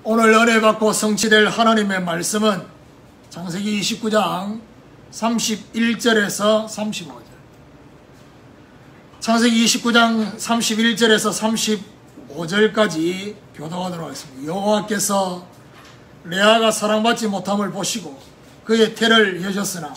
오늘 은혜 받고 성취될 하나님의 말씀은 창세기 29장 31절에서 35절. 창세기 29장 31절에서 35절까지 교독하도록 하겠습니다. 여호와께서 레아가 사랑받지 못함을 보시고 그의 태를 여셨으나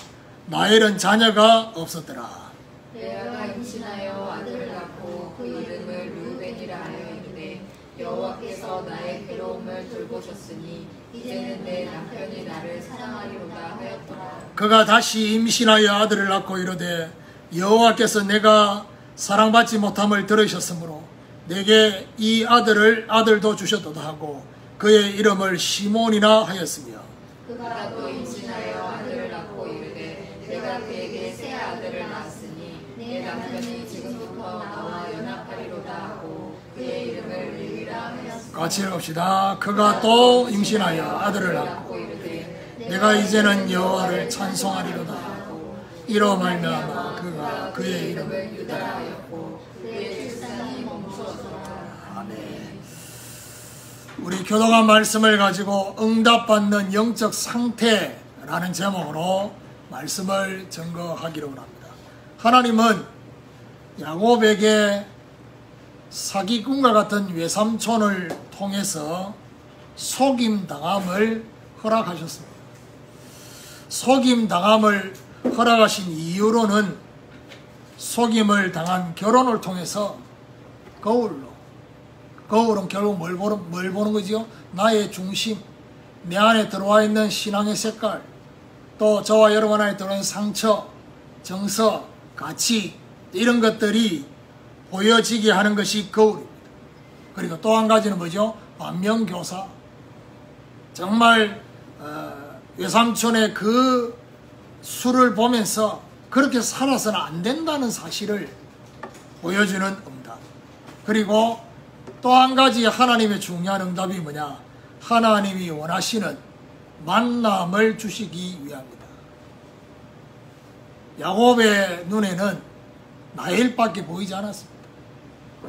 라헬은 자녀가 없었더라. 레아가 임신하여 아들을 낳고 그 이름을 르우벤이라 하여 이르되 여호와께서 나의 괴로움을 돌보셨으니 이제는 내 남편이 나를 사랑하리로다 하였더라. 그가 다시 임신하여 아들을 낳고 이르되 여호와께서 내가 사랑받지 못함을 들으셨으므로 내게 이 아들도 주셨도다 하고 그의 이름을 시몬이라 하였으며 그가 또 임신하여 아들을 낳고 이르되 내가 그에게 새 아들을 낳았으니 내 남편이 지금부터 나와 연합하리로다 하고 그의 이름을 레위라 하였으며 같이 읽읍시다. 그가 또 임신하여 아들을 낳고 이르되 내가 이제는 여호와를 찬송하리로다 하고 이로 말미암아 그가 그의 이름을 유다라 하였고 그의 출산이 멈추었더라. 아멘. 우리 교독한 말씀을 가지고 응답받는 영적 상태라는 제목으로 말씀을 증거하기로 합니다. 하나님은 야곱에게 사기꾼과 같은 외삼촌을 통해서 속임당함을 허락하셨습니다. 속임당함을 허락하신 이유로는 속임을 당한 결혼을 통해서 거울은 결국 뭘 보는 거지요? 나의 중심, 내 안에 들어와 있는 신앙의 색깔, 또 저와 여러분 안에 들어와 있는 상처, 정서, 가치 이런 것들이 보여지게 하는 것이 거울입니다. 그리고 또 한 가지는 뭐죠? 반면교사. 정말 외삼촌의 그 수를 보면서 그렇게 살아서는 안 된다는 사실을 보여주는 응답. 그리고 또 한 가지 하나님의 중요한 응답이 뭐냐? 하나님이 원하시는 만남을 주시기 위함이다. 야곱의 눈에는 라헬밖에 보이지 않았습니다.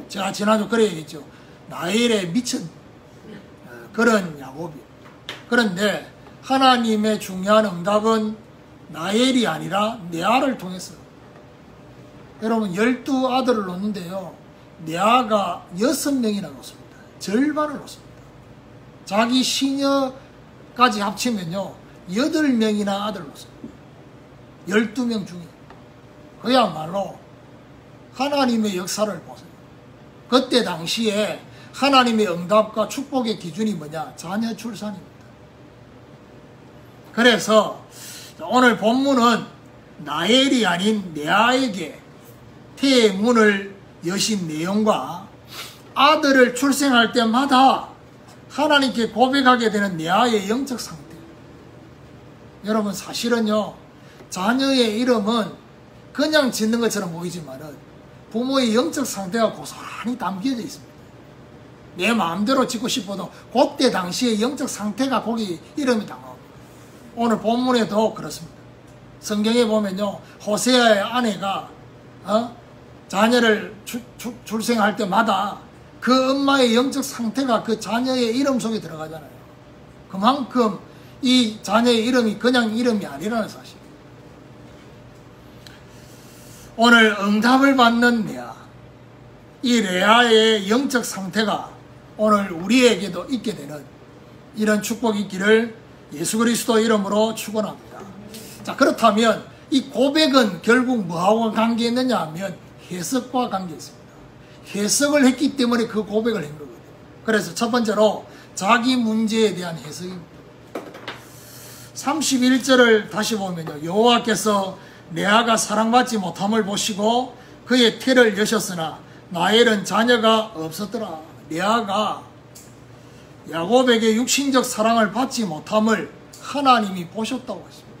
제가 지난주 그래 얘기했죠. 라헬에 미친 그런 야곱이. 그런데 하나님의 중요한 응답은 라헬이 아니라 레아를 통해서. 여러분 12아들을 놓는데요. 레아가 6명이나 놓습니다. 절반을 놓습니다. 자기 시녀까지 합치면요 8명이나 아들을 놓습니다. 12명 중에. 그야말로 하나님의 역사를 보세요. 그때 당시에 하나님의 응답과 축복의 기준이 뭐냐? 자녀 출산입니다. 그래서 오늘 본문은 라헬이 아닌 레아에게 태의 문을 여신 내용과 아들을 출생할 때마다 하나님께 고백하게 되는 레아의 영적 상태. 여러분 사실은요 자녀의 이름은 그냥 짓는 것처럼 보이지만은 부모의 영적 상태가 고스란히 담겨져 있습니다. 내 마음대로 짓고 싶어도 그때 당시의 영적 상태가 거기 이름이 담아옵니다. 오늘 본문에도 그렇습니다. 성경에 보면요 호세아의 아내가 자녀를 출생할 때마다 그 엄마의 영적 상태가 그 자녀의 이름 속에 들어가잖아요. 그만큼 이 자녀의 이름이 그냥 이름이 아니라는 사실. 오늘 응답을 받는 레아, 이 레아의 영적 상태가 오늘 우리에게도 있게 되는 이런 축복이 있기를 예수 그리스도 이름으로 축원합니다. 자, 그렇다면 이 고백은 결국 뭐하고 관계 있느냐 하면 해석과 관계 있습니다. 해석을 했기 때문에 그 고백을 한 거거든요. 그래서 첫 번째로 자기 문제에 대한 해석입니다. 31절을 다시 보면요. 여호와께서 레아가 사랑받지 못함을 보시고 그의 태를 여셨으나 라헬은 자녀가 없었더라. 레아가 야곱에게 육신적 사랑을 받지 못함을 하나님이 보셨다고 했습니다.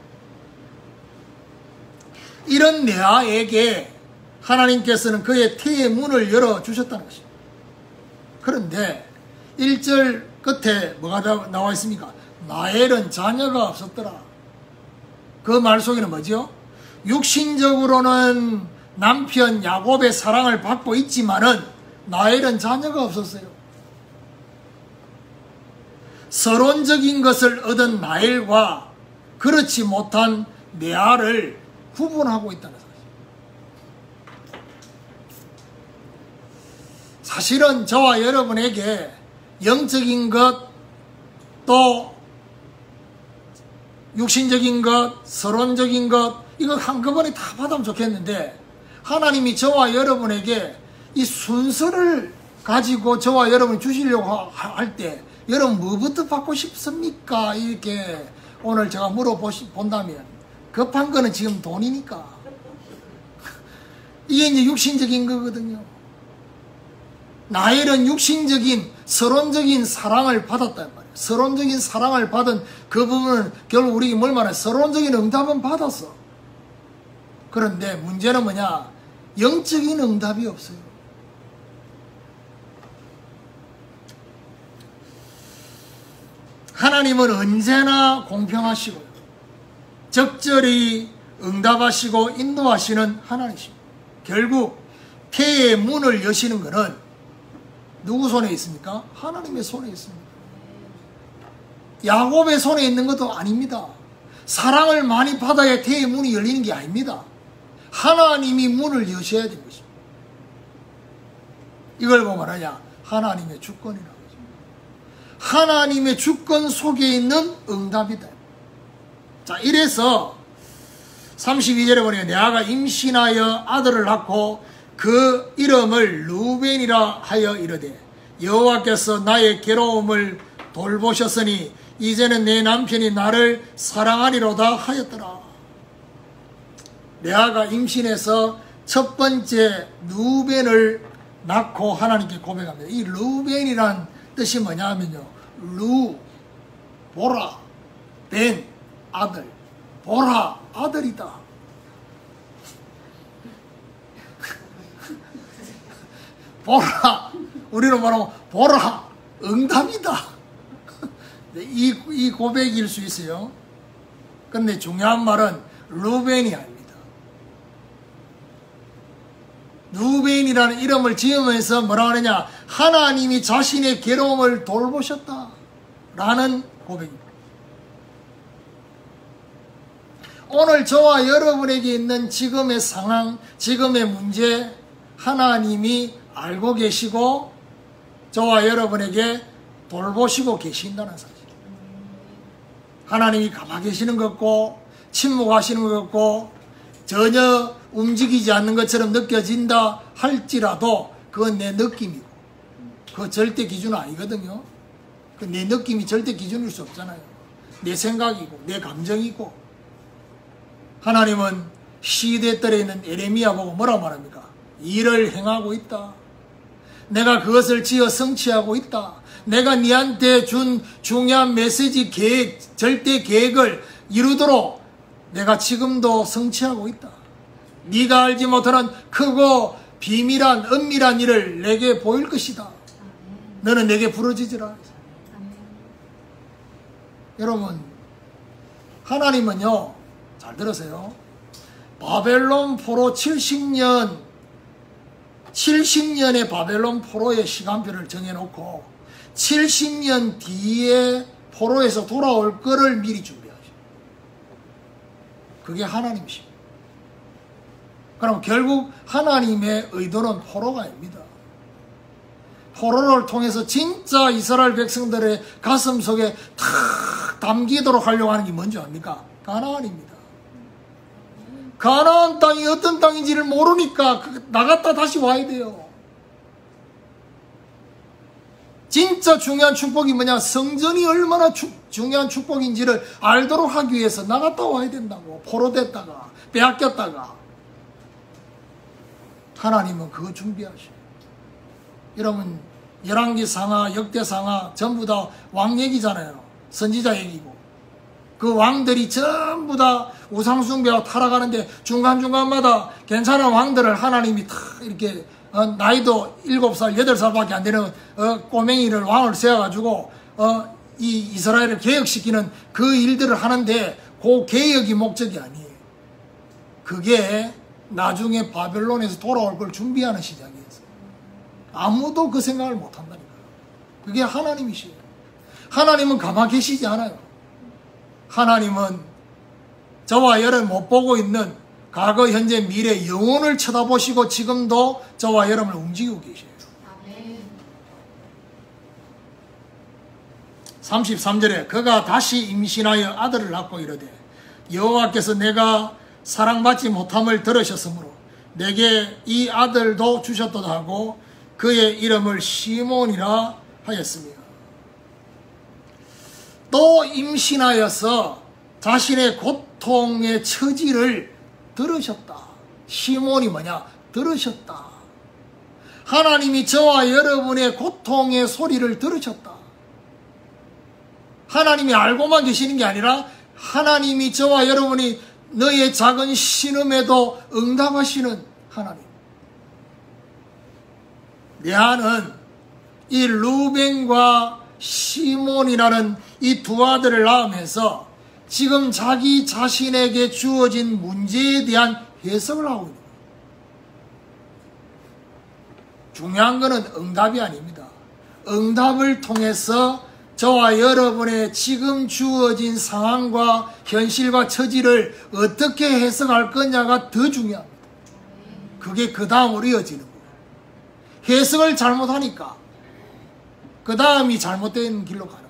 이런 레아에게 하나님께서는 그의 태의 문을 열어주셨다는 것입니다. 그런데 1절 끝에 뭐가 나와 있습니까? 라헬은 자녀가 없었더라. 그 말 속에는 뭐죠? 육신적으로는 남편 야곱의 사랑을 받고 있지만은 라헬은 자녀가 없었어요. 서론적인 것을 얻은 라헬과 그렇지 못한 레아를 구분하고 있다는 사실. 사실은 저와 여러분에게 영적인 것, 또 육신적인 것, 서론적인 것, 이거 한꺼번에 다 받으면 좋겠는데, 하나님이 저와 여러분에게 이 순서를 가지고 저와 여러분이 주시려고 할 때, 여러분 뭐부터 받고 싶습니까? 이렇게 오늘 제가 물어본다면, 급한 거는 지금 돈이니까. 이게 이제 육신적인 거거든요. 라헬은 육신적인, 서론적인 사랑을 받았단 말이에요. 서론적인 사랑을 받은 그 부분은 결국 우리에게 뭘 말해? 서론적인 응답은 받았어. 그런데 문제는 뭐냐? 영적인 응답이 없어요. 하나님은 언제나 공평하시고 적절히 응답하시고 인도하시는 하나님이십니다. 결국 태의 문을 여시는 것은 누구 손에 있습니까? 하나님의 손에 있습니다. 야곱의 손에 있는 것도 아닙니다. 사랑을 많이 받아야 태의 문이 열리는 게 아닙니다. 하나님이 문을 여셔야 되는 것입니다. 이걸 보면 말하냐? 하나님의 주권이라고 하죠. 하나님의 주권 속에 있는 응답이다. 자, 이래서 32절에 보니까 레아가 임신하여 아들을 낳고 그 이름을 루벤이라 하여 이르되 여호와께서 나의 괴로움을 돌보셨으니 이제는 내 남편이 나를 사랑하리로다 하였더라. 레아가 임신해서 첫 번째 루벤을 낳고 하나님께 고백합니다. 이 루벤이란 뜻이 뭐냐면요, 보라, 벤, 아들, 보라, 아들이다. 보라, 우리는 말하면 보라, 응답이다. 이 고백일 수 있어요. 그런데 중요한 말은 루벤이 아닙니다. 루벤이라는 이름을 지으면서 뭐라 하느냐? 하나님이 자신의 괴로움을 돌보셨다 라는 고백입니다. 오늘 저와 여러분에게 있는 지금의 상황, 지금의 문제, 하나님이 알고 계시고 저와 여러분에게 돌보시고 계신다는 사실. 하나님이 가만히 계시는 것 같고 침묵하시는 것 같고 전혀 움직이지 않는 것처럼 느껴진다 할지라도 그건 내 느낌이고 그거 절대 기준은 아니거든요. 내 느낌이 절대 기준일 수 없잖아요. 내 생각이고 내 감정이고. 하나님은 시대들에 있는 에레미야 보고 뭐라고 말합니까? 일을 행하고 있다. 내가 그것을 지어 성취하고 있다. 내가 네한테 준 중요한 메시지 계획, 절대 계획을 이루도록 내가 지금도 성취하고 있다. 네가 알지 못하는 크고 비밀한 은밀한 일을 내게 보일 것이다. 너는 내게 부르짖으라. 여러분, 하나님은요, 잘 들으세요. 바벨론 포로 70년의 바벨론 포로의 시간표를 정해놓고 70년 뒤에 포로에서 돌아올 거를 미리 준비하죠. 그게 하나님이십니다. 그럼 결국 하나님의 의도는 포로가 아닙니다. 포로를 통해서 진짜 이스라엘 백성들의 가슴 속에 탁 담기도록 하려고 하는 게 뭔지 압니까? 가나안입니다. 가나안 땅이 어떤 땅인지를 모르니까 나갔다 다시 와야 돼요. 진짜 중요한 축복이 뭐냐? 성전이 얼마나 중요한 축복인지를 알도록 하기 위해서 나갔다 와야 된다고. 포로됐다가 빼앗겼다가. 하나님은 그거 준비하셔요. 여러분, 열왕기 상하, 역대 상하 전부 다 왕 얘기잖아요. 선지자 얘기고. 그 왕들이 전부 다 우상숭배하고 타락하는데 중간중간마다 괜찮은 왕들을 하나님이 다 이렇게 나이도 7살, 8살밖에 안 되는 꼬맹이를 왕을 세워가지고 이 이스라엘을 개혁시키는 그 일들을 하는데 그 개혁이 목적이 아니에요. 그게 나중에 바벨론에서 돌아올 걸 준비하는 시작이었어요. 아무도 그 생각을 못한다니까요. 그게 하나님이시에요. 하나님은 가만히 계시지 않아요. 하나님은 저와 여러분 못 보고 있는 과거, 현재, 미래, 영혼을 쳐다보시고 지금도 저와 여러분을 움직이고 계셔요. 33절에 그가 다시 임신하여 아들을 낳고 이르되 여호와께서 내가 사랑받지 못함을 들으셨으므로 내게 이 아들도 주셨도다 하고 그의 이름을 시몬이라 하였으며, 또 임신하여서 자신의 고통의 처지를 들으셨다. 시몬이 뭐냐? 들으셨다. 하나님이 저와 여러분의 고통의 소리를 들으셨다. 하나님이 알고만 계시는 게 아니라 하나님이 저와 여러분이 너의 작은 신음에도 응답하시는 하나님. 레아는 이 루벤과 시몬이라는 이 두 아들을 낳으면서 지금 자기 자신에게 주어진 문제에 대한 해석을 하고 있는 거예요. 중요한 것은 응답이 아닙니다. 응답을 통해서 저와 여러분의 지금 주어진 상황과 현실과 처지를 어떻게 해석할 거냐가 더 중요합니다. 그게 그 다음으로 이어지는 거예요. 해석을 잘못하니까 그 다음이 잘못된 길로 가는 거예요.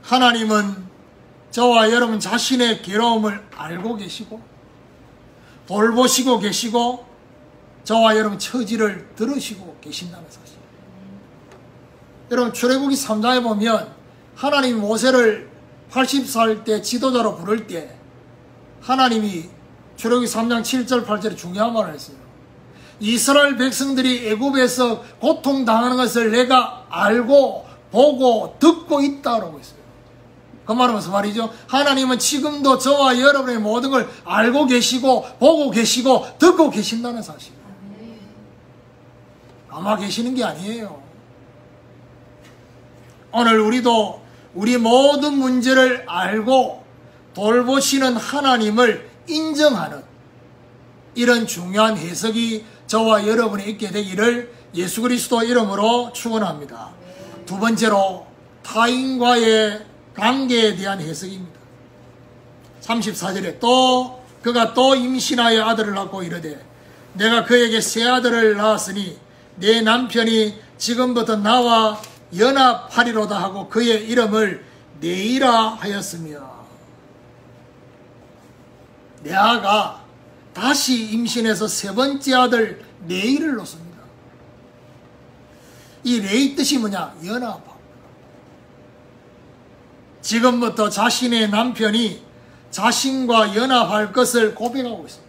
하나님은 저와 여러분 자신의 괴로움을 알고 계시고 돌보시고 계시고 저와 여러분 처지를 들으시고 계신다는 사실. 여러분 출애굽기 3장에 보면 하나님이 모세를 80살 때 지도자로 부를 때 하나님이 출애굽기 3장 7절 8절에 중요한 말을 했어요. 이스라엘 백성들이 애굽에서 고통당하는 것을 내가 알고 보고 듣고 있다라고 했어요. 그 말은 무슨 말이죠? 하나님은 지금도 저와 여러분의 모든 걸 알고 계시고 보고 계시고 듣고 계신다는 사실. 아마 계시는 게 아니에요. 오늘 우리도 우리 모든 문제를 알고 돌보시는 하나님을 인정하는 이런 중요한 해석이 저와 여러분이 있게 되기를 예수 그리스도 이름으로 축원합니다. 두 번째로 타인과의 관계에 대한 해석입니다. 34절에 또 그가 또 임신하여 아들을 낳고 이르되 내가 그에게 새 아들을 낳았으니 내 남편이 지금부터 나와 연합하리로다 하고 그의 이름을 네이라 하였으며, 레아가 다시 임신해서 세 번째 아들 네이를 낳습니다. 이 네이 뜻이 뭐냐? 연합. 지금부터 자신의 남편이 자신과 연합할 것을 고백하고 있습니다.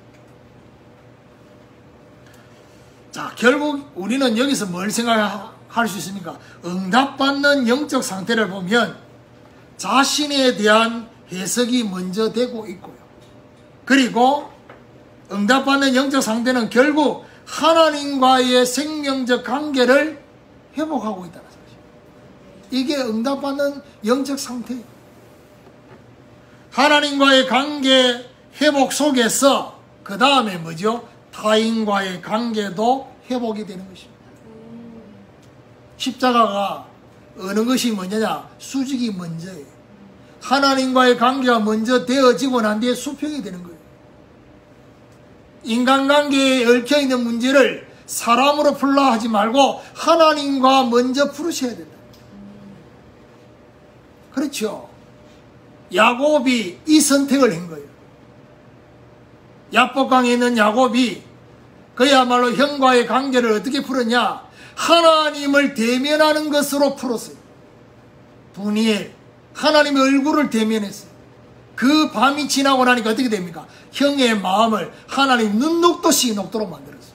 자, 결국 우리는 여기서 뭘 생각할 수 있습니까? 응답받는 영적 상태를 보면 자신에 대한 해석이 먼저 되고 있고요. 그리고 응답받는 영적 상태는 결국 하나님과의 생명적 관계를 회복하고 있다는 사실. 이게 응답받는 영적 상태예요. 하나님과의 관계 회복 속에서 그 다음에 뭐죠? 타인과의 관계도 회복이 되는 것입니다. 십자가가 어느 것이 먼저냐? 수직이 먼저예요. 하나님과의 관계가 먼저 되어지고 난 뒤에 수평이 되는 거예요. 인간관계에 얽혀있는 문제를 사람으로 풀라 하지 말고 하나님과 먼저 풀으셔야 된다. 그렇죠. 야곱이 이 선택을 한 거예요. 야복강에 있는 야곱이 그야말로 형과의 관계를 어떻게 풀었냐? 하나님을 대면하는 것으로 풀었어요. 분이엘, 하나님의 얼굴을 대면했어요. 그 밤이 지나고 나니까 어떻게 됩니까? 형의 마음을 하나님 눈 녹듯이 녹도록 만들었어요.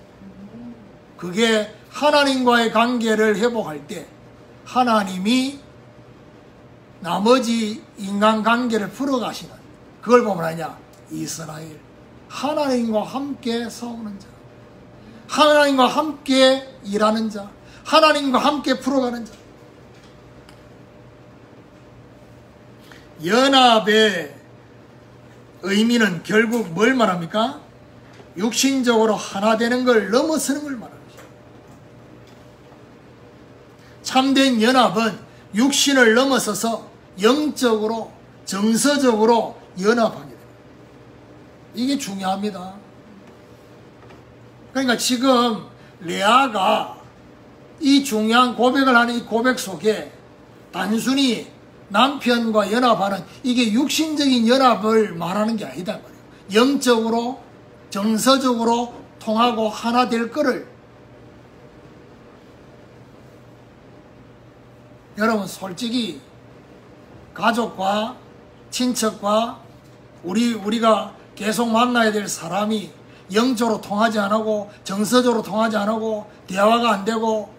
그게 하나님과의 관계를 회복할 때 하나님이 나머지 인간관계를 풀어가시는, 그걸 보면 아냐? 이스라엘, 하나님과 함께 싸우는 자, 하나님과 함께 일하는 자, 하나님과 함께 풀어가는 자. 연합의 의미는 결국 뭘 말합니까? 육신적으로 하나 되는 걸 넘어서는 걸 말합니다. 참된 연합은 육신을 넘어서서 영적으로 정서적으로 연합하게 됩니다. 이게 중요합니다. 그러니까 지금 레아가 이 중요한 고백을 하는 이 고백 속에 단순히 남편과 연합하는 이게 육신적인 연합을 말하는 게 아니다 말이에요. 영적으로 정서적으로 통하고 하나 될 거를 여러분 솔직히 가족과 친척과 우리가 계속 만나야 될 사람이 영적으로 통하지 않고 정서적으로 통하지 않고 대화가 안 되고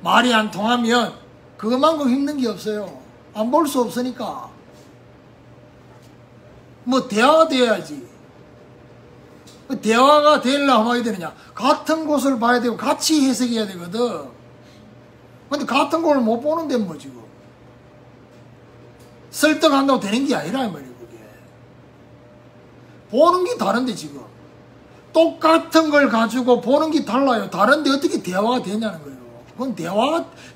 말이 안 통하면 그것만큼 힘든 게 없어요. 안 볼 수 없으니까. 뭐 대화가 돼야지. 대화가 되려면 어떻게 되느냐. 같은 곳을 봐야 되고 같이 해석해야 되거든. 근데 같은 곳을 못 보는데 뭐 지금. 설득한다고 되는 게 아니라 이 말이에요. 그게. 보는 게 다른데 지금. 똑같은 걸 가지고 보는 게 달라요. 다른데 어떻게 대화가 되냐는 거예요. 그건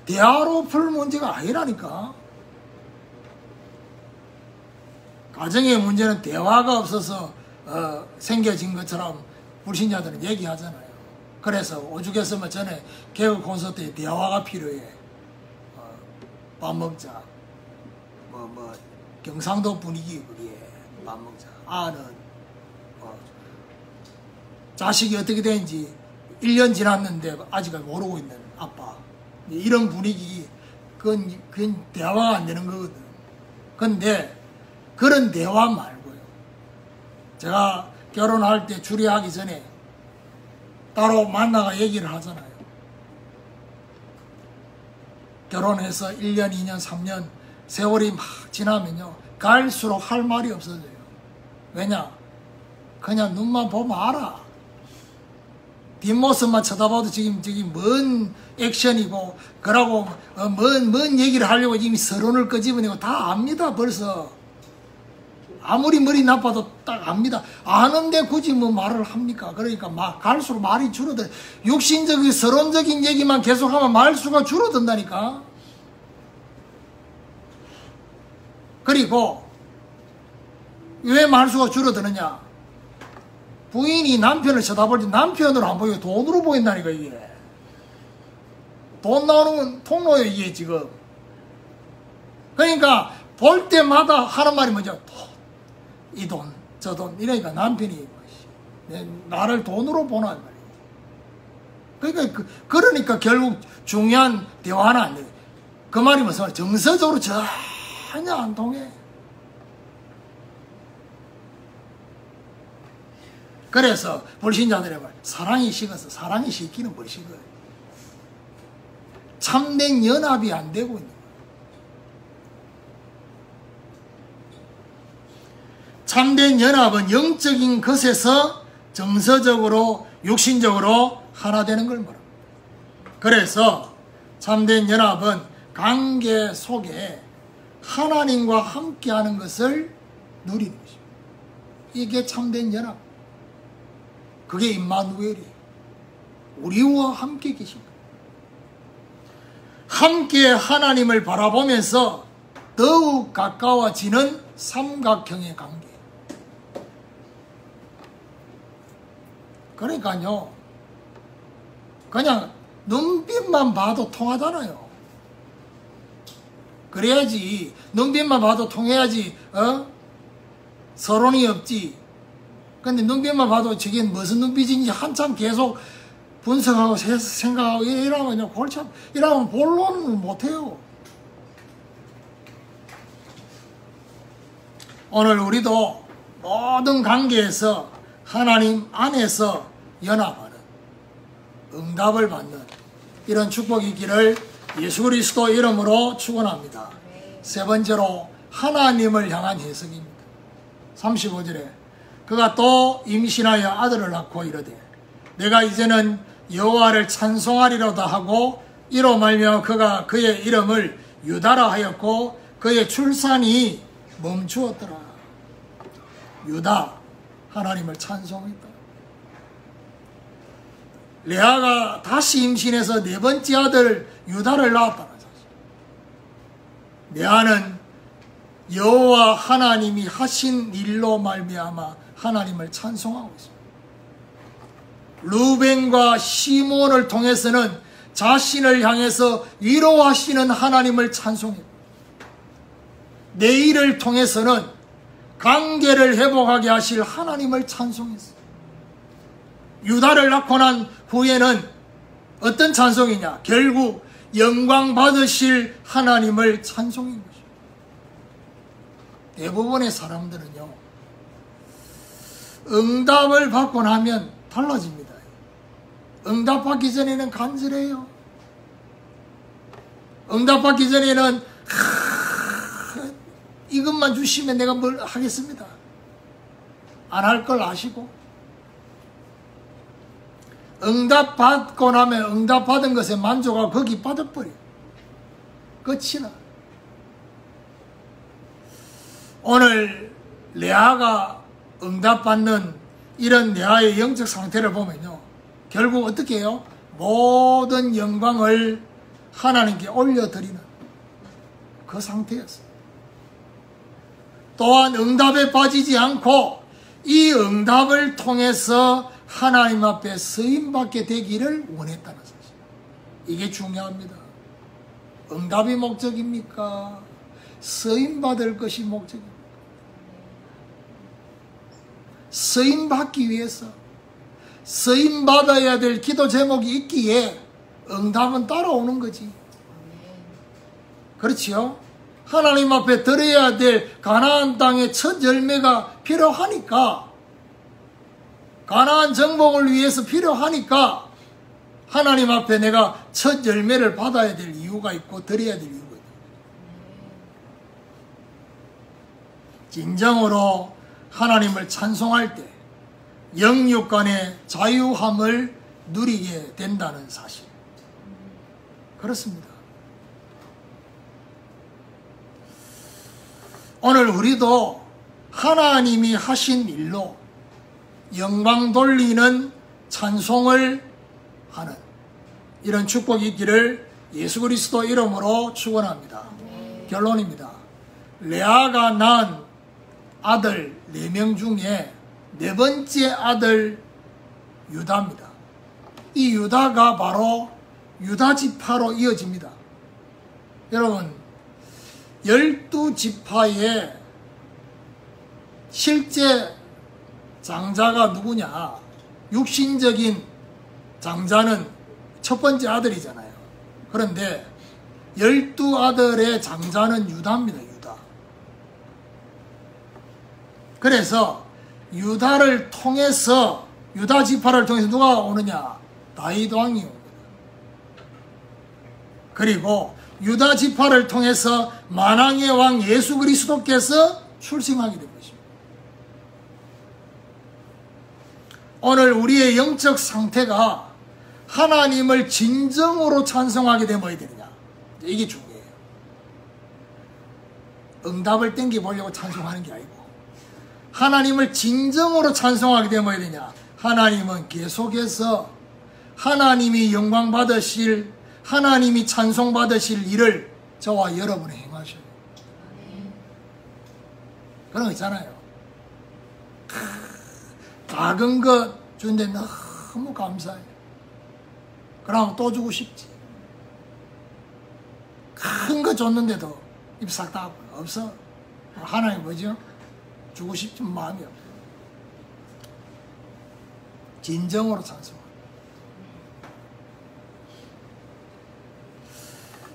대화로 풀 문제가 아니라니까. 가정의 문제는 대화가 없어서 생겨진 것처럼 불신자들은 얘기하잖아요. 그래서 오죽했으면 전에 개그 콘서트에 대화가 필요해. 밥 먹자. 경상도 분위기 그게 밥 먹자. 아는 자식이 어떻게 되는지 1년 지났는데 아직까지 모르고 있는 아빠. 이런 분위기 그건 대화가 안 되는 거거든. 근데 그런 대화 말고요. 제가 결혼할 때 주례하기 전에 따로 만나가 얘기를 하잖아요. 결혼해서 1년, 2년, 3년 세월이 막 지나면요. 갈수록 할 말이 없어져요. 왜냐? 그냥 눈만 보면 알아. 뒷모습만 쳐다봐도 지금 뭔 액션이고 그러고 뭔 얘기를 하려고 지금 서론을 끄집어내고 다 압니다. 벌써. 아무리 머리 나빠도 딱 압니다. 아는데 굳이 뭐 말을 합니까? 그러니까 막 갈수록 말이 줄어들어. 육신적인 서론적인 얘기만 계속하면 말수가 줄어든다니까. 그리고 왜 말수가 줄어드느냐? 부인이 남편을 쳐다볼 때 남편으로 안 보이고 돈으로 보인다니까 이게. 돈 나오는 건 통로예요 이게 지금. 그러니까 볼 때마다 하는 말이 뭐죠? 이 돈, 저 돈 이러니까 남편이 나를 돈으로 보나 말이에요. 그러니까 결국 중요한 대화는 안 돼요. 그 말이 무슨 말이에요? 정서적으로 전혀 안 통해. 그래서 불신자들의 말, 사랑이 식어서 사랑이 식기는 뭘 식어요? 참된 연합이 안 되고 있는 거예요. 참된 연합은 영적인 것에서 정서적으로 육신적으로 하나 되는 걸 말합니다. 그래서 참된 연합은 관계 속에 하나님과 함께하는 것을 누리는 것입니다. 이게 참된 연합. 그게 임마누엘이 우리와 함께 계십니다. 함께 하나님을 바라보면서 더욱 가까워지는 삼각형의 관계. 그러니까요, 그냥 눈빛만 봐도 통하잖아요. 그래야지, 눈빛만 봐도 통해야지, 서론이 없지. 근데 눈빛만 봐도 저게 무슨 눈빛인지 한참 계속 분석하고 생각하고 이러면요, 골치 아파. 이러면 본론을 못해요. 오늘 우리도 모든 관계에서 하나님 안에서 연합하는, 응답을 받는 이런 축복이 있기를 예수 그리스도 이름으로 축원합니다. 세 번째로 하나님을 향한 해석입니다. 35절에 그가 또 임신하여 아들을 낳고 이르되 내가 이제는 여호와를 찬송하리로다 하고 이로 말미암아 그가 그의 이름을 유다라 하였고 그의 출산이 멈추었더라. 유다, 하나님을 찬송했다. 레아가 다시 임신해서 네 번째 아들 유다를 낳았다는 사실. 내 안은 여호와 하나님이 하신 일로 말미암아 하나님을 찬송하고 있습니다. 루벤과 시몬을 통해서는 자신을 향해서 위로하시는 하나님을 찬송해요. 내일을 통해서는 관계를 회복하게 하실 하나님을 찬송했어요. 유다를 낳고 난 후에는 어떤 찬송이냐? 결국 영광 받으실 하나님을 찬송인 거죠. 대부분의 사람들은요, 응답을 받고 나면 달라집니다. 응답받기 전에는 간절해요. 응답받기 전에는 이것만 주시면 내가 뭘 하겠습니다. 안 할 걸 아시고, 응답받고 나면 응답받은 것에 만족하고 거기 빠져버려요. 끝이나. 오늘 레아가 응답받는 이런 레아의 영적 상태를 보면요, 결국 어떻게 해요? 모든 영광을 하나님께 올려드리는 그 상태였어요. 또한 응답에 빠지지 않고 이 응답을 통해서 하나님 앞에 쓰임받게 되기를 원했다는 사실. 이게 중요합니다. 응답이 목적입니까? 쓰임받을 것이 목적입니까? 쓰임받기 위해서 쓰임받아야 될 기도 제목이 있기에 응답은 따라오는 거지. 그렇지요? 하나님 앞에 드려야 될 가나안 땅의 첫 열매가 필요하니까, 가나안 정복을 위해서 필요하니까 하나님 앞에 내가 첫 열매를 받아야 될 이유가 있고 드려야 될 이유가 있고, 진정으로 하나님을 찬송할 때 영육 간의 자유함을 누리게 된다는 사실. 그렇습니다. 오늘 우리도 하나님이 하신 일로 영광 돌리는 찬송을 하는 이런 축복이 있기를 예수 그리스도 이름으로 축원합니다. 결론입니다. 레아가 낳은 아들 4명 중에 4번째 아들 유다입니다. 이 유다가 바로 유다 지파로 이어집니다. 여러분, 12지파의 실제 장자가 누구냐? 육신적인 장자는 첫 번째 아들이잖아요. 그런데 12아들의 장자는 유다입니다. 유다. 그래서 유다를 통해서, 유다 지파를 통해서 누가 오느냐? 다윗 왕이 옵니다. 그리고 유다 지파를 통해서 만왕의 왕 예수 그리스도께서 출생하게 된 것입니다. 오늘 우리의 영적 상태가 하나님을 진정으로 찬송하게 되면 어떻게 되느냐? 이게 중요해요. 응답을 땡겨보려고 찬송하는 게 아니고, 하나님을 진정으로 찬송하게 되면 어떻게 되냐? 하나님은 계속해서 하나님이 영광 받으실, 하나님이 찬송 받으실 일을 저와 여러분이 행하셔요. 그런 거 있잖아요. 작은 것 주는데 너무 감사해. 그럼 또 주고 싶지. 큰 거 줬는데도 입 싹 다 없어. 하나님 뭐죠? 주고 싶은 마음이 없어. 진정으로 찬송.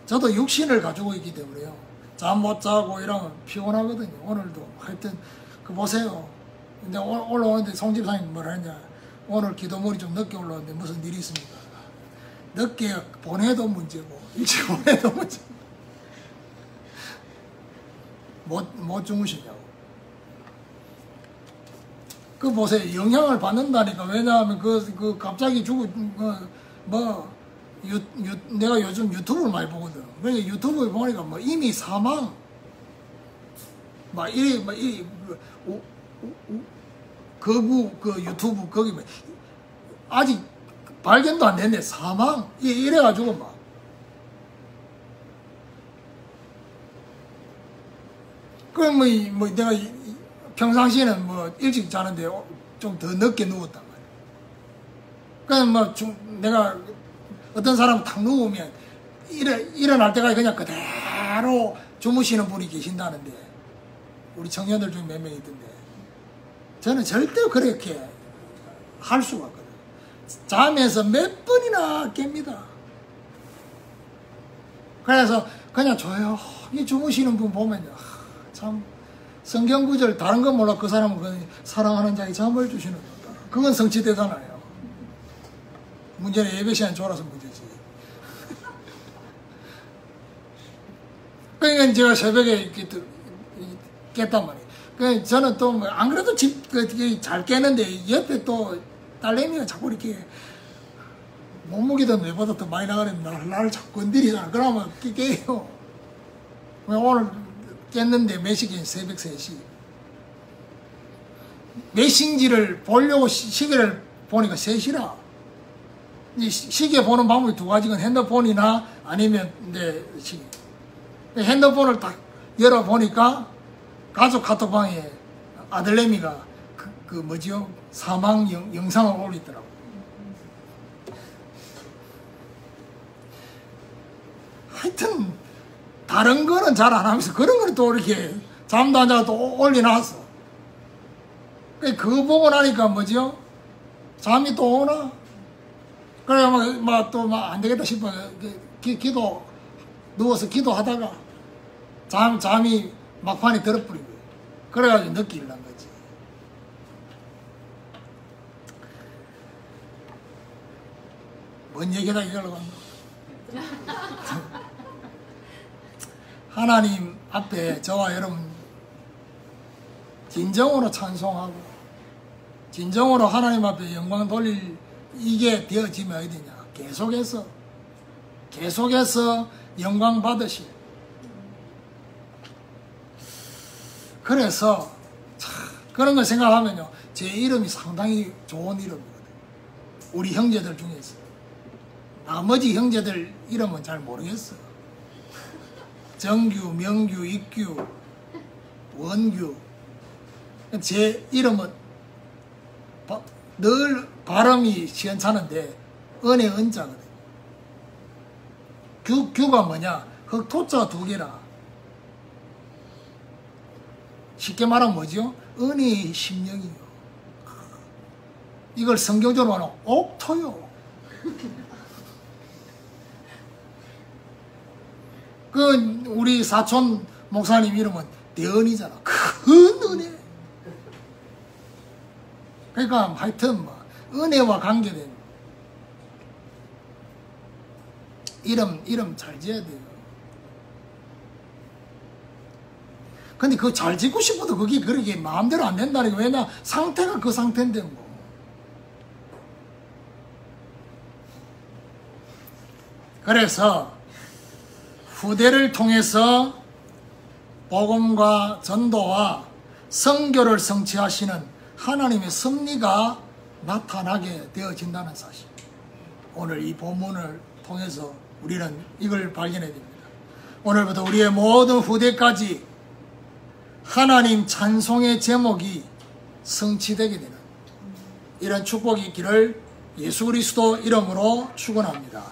저도 육신을 가지고 있기 때문에요. 잠 못 자고 이러면 피곤하거든요. 오늘도 하여튼 그 보세요. 근데 올라오는데 송 집사님 뭐라 했냐? 오늘 기도물이 좀 늦게 올라오는데 무슨 일이 있습니까? 늦게 보내도 문제고 일찍 보내도 문제고. 못 주무시냐고. 그 보세요. 영향을 받는다니까. 왜냐하면 그 갑자기 내가 요즘 유튜브를 많이 보거든. 그러니까 유튜브에 보니까 뭐 이미 사망, 거구 그 유튜브 거기 뭐 아직 발견도 안 됐네. 사망 이래가지고 막 그럼 뭐 내가 평상시에는 뭐 일찍 자는데 좀 더 늦게 누웠단 말이야. 그냥 뭐 내가 어떤 사람 탁 누우면 일어날 때까지 그냥 그대로 주무시는 분이 계신다는데, 우리 청년들 중에 몇 명 있던데, 저는 절대 그렇게 할 수가 없거든요. 잠에서 몇 번이나 깹니다. 그래서 그냥 조용히 주무시는 분 보면요, 참 성경 구절 다른 건 몰라 그 사람은 그 사랑하는 자에게 잠을 주시는 거다. 그건 성취되잖아요. 문제는 예배 시간 졸아서 문제지. 그러니까 제가 새벽에 이렇게 깼단 말이에요. 그러니까 저는 또 안 그래도 잘 깨는데 옆에 또 딸내미가 자꾸 이렇게 몸무게도 내보다 더 많이 나가는 나를 자꾸 건드리잖아. 그러면 깨요. 오늘 깼는데 몇 시간? 새벽 3시. 몇 시인지를 보려고 시계를 보니까 3시라. 시계 보는 방법이 2가지건 핸드폰이나 아니면 내 시계. 핸드폰을 딱 열어보니까 가족 카톡방에 아들내미가 그 뭐지요? 사망 영상을 올리더라고. 하여튼 다른 거는 잘 안 하면서 그런 거는 또 이렇게 잠도 안 자고 또 올려놨어. 그거 보고 나니까 뭐지요? 잠이 또 오나? 그래 또 안 되겠다 싶어 누워서 기도하다가 잠이 막판에 들어버린 거예요. 그래가지고 늦게 일어난 거지. 뭔 얘기다 이걸로 간다. 하나님 앞에 저와 여러분 진정으로 찬송하고 진정으로 하나님 앞에 영광 돌릴 이게 되어지면 어디 되냐. 계속해서 영광 받으시. 그래서 그런 걸 생각하면요, 제 이름이 상당히 좋은 이름이거든요. 우리 형제들 중에서 나머지 형제들 이름은 잘 모르겠어. 정규, 명규, 익규, 원규. 제 이름은 늘 발음이 시원찮은데 은혜 은자거든요. 규가 뭐냐? 흑토자 2개라. 쉽게 말하면 뭐죠? 은혜의 심령이요. 이걸 성경적으로 말하면 옥토요. 우리 사촌 목사님 이름은 대은이잖아. 큰 은혜. 그러니까 하여튼 은혜와 관계된 이름 잘 지어야 돼요. 근데 그거 잘 짓고 싶어도 그게 그렇게 마음대로 안 된다는 게, 왜냐 상태가 그 상태인데 뭐. 그래서 후대를 통해서 복음과 전도와 선교를 성취하시는 하나님의 섭리가 나타나게 되어진다는 사실, 오늘 이 본문을 통해서 우리는 이걸 발견해야 됩니다. 오늘부터 우리의 모든 후대까지 하나님 찬송의 제목이 성취되게 되는 이런 축복이 있기를 예수 그리스도 이름으로 축원합니다.